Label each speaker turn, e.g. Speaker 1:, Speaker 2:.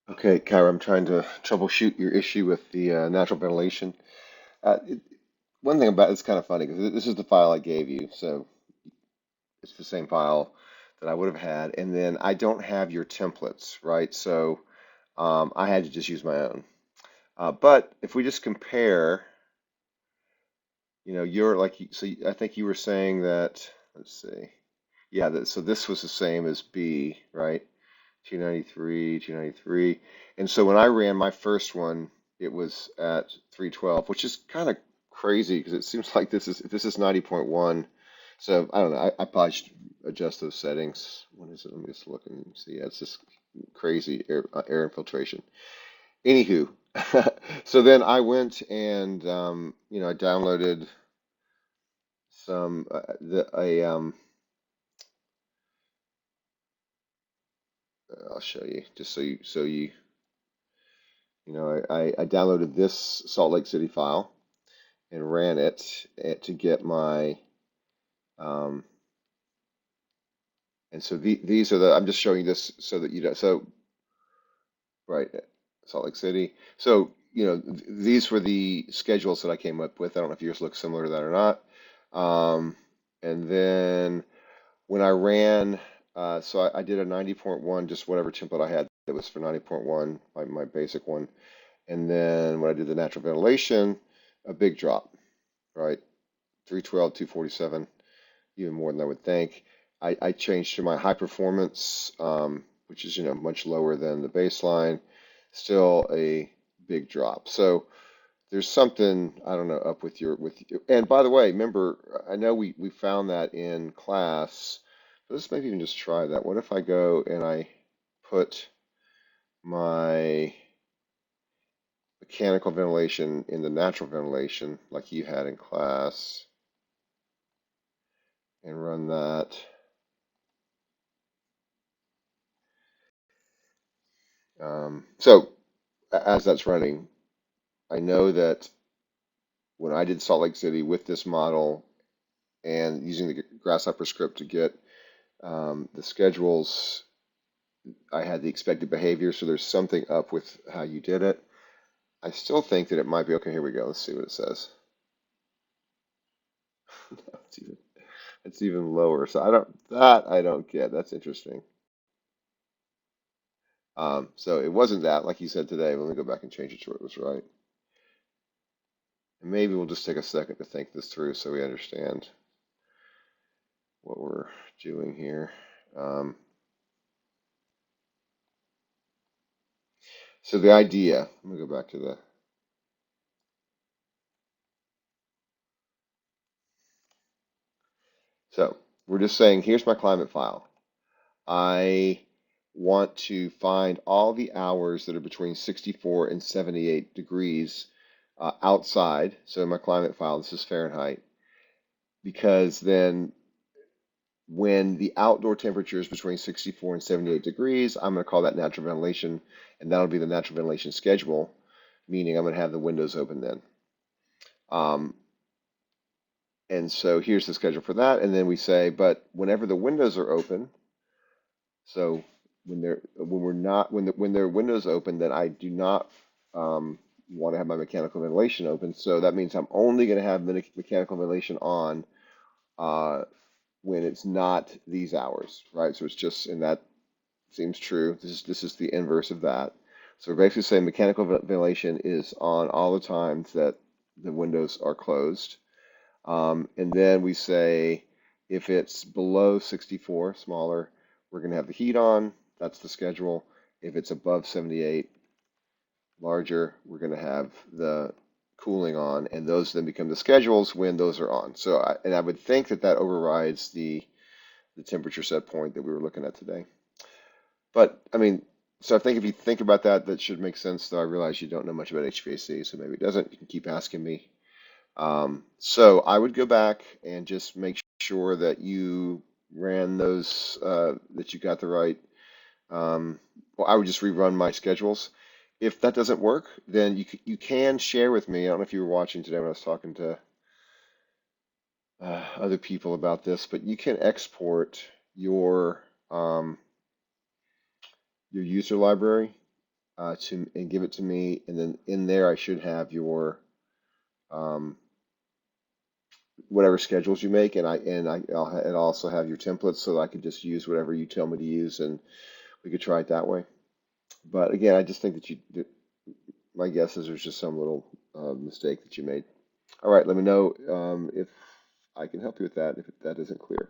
Speaker 1: Okay, Kyra, I'm trying to troubleshoot your issue with the natural ventilation. Uh, it, One thing about it's kind of funny because this is the file I gave you, so it's the same file that I would have had, and then I don't have your templates, right? So I had to just use my own. But if we just compare, you're like, I think you were saying that, let's see, yeah, so this was the same as B, right? 293, 293. And so when I ran my first one, it was at 312, which is kind of crazy because it seems like this is 90.1. So I don't know. I probably should adjust those settings. What is it? Let me just look and see. Yeah, it's just crazy air infiltration. Anywho, so then I went and I downloaded some the a I'll show you just I downloaded this Salt Lake City file and ran it to get my, um, and so these are I'm just showing you this so that you know, so, right, Salt Lake City. So, these were the schedules that I came up with. I don't know if yours look similar to that or not. Um, and then when I ran, so I did a 90.1, just whatever template I had that was for 90.1, my basic one. And then when I did the natural ventilation, a big drop, right? 312, 247, even more than I would think. I changed to my high performance, which is, much lower than the baseline, still a big drop. So there's something, I don't know, up with you. And by the way, remember, I know we found that in class, but let's maybe even just try that. What if I go and I put my mechanical ventilation in the natural ventilation like you had in class and run that? So as that's running, I know that when I did Salt Lake City with this model and using the Grasshopper script to get the schedules, I had the expected behavior. So there's something up with how you did it. I still think that it might be okay. Here we go. Let's see what it says. it's even it's even lower. So I don't get. That's interesting. So it wasn't that, like you said today. Let me go back and change it to where it was right. And maybe we'll just take a second to think this through so we understand what we're doing here. Um, so the idea, let me go back to the, so we're just saying, here's my climate file. I want to find all the hours that are between 64 and 78 degrees outside. So in my climate file, this is Fahrenheit, because then when the outdoor temperature is between 64 and 78 degrees, I'm going to call that natural ventilation, and that'll be the natural ventilation schedule, meaning I'm going to have the windows open then. Um, and so here's the schedule for that. And then we say, but whenever the windows are open, so when their windows open, then I do not want to have my mechanical ventilation open. So that means I'm only going to have mechanical ventilation on uh, when it's not these hours, right? So it's just, and that seems true. This is the inverse of that. So we're basically saying mechanical ventilation is on all the times that the windows are closed. And then we say if it's below 64, smaller, we're going to have the heat on. That's the schedule. If it's above 78, larger, we're going to have the cooling on. And those then become the schedules when those are on. So, I would think that that overrides the temperature set point that we were looking at today. But I mean, so I think if you think about that, that should make sense. Though I realize you don't know much about HVAC, so maybe it doesn't. You can keep asking me. So I would go back and just make sure that you ran those, that you got the right. Um, well, I would just rerun my schedules. If that doesn't work, then you can share with me. I don't know if you were watching today when I was talking to other people about this, but you can export your um, your user library to and give it to me, and then in there I should have your um, whatever schedules you make, and I'll also have your templates so that I could just use whatever you tell me to use, and we could try it that way. But again, I just think that my guess is there's just some little mistake that you made. All right, let me know if I can help you with that if that isn't clear.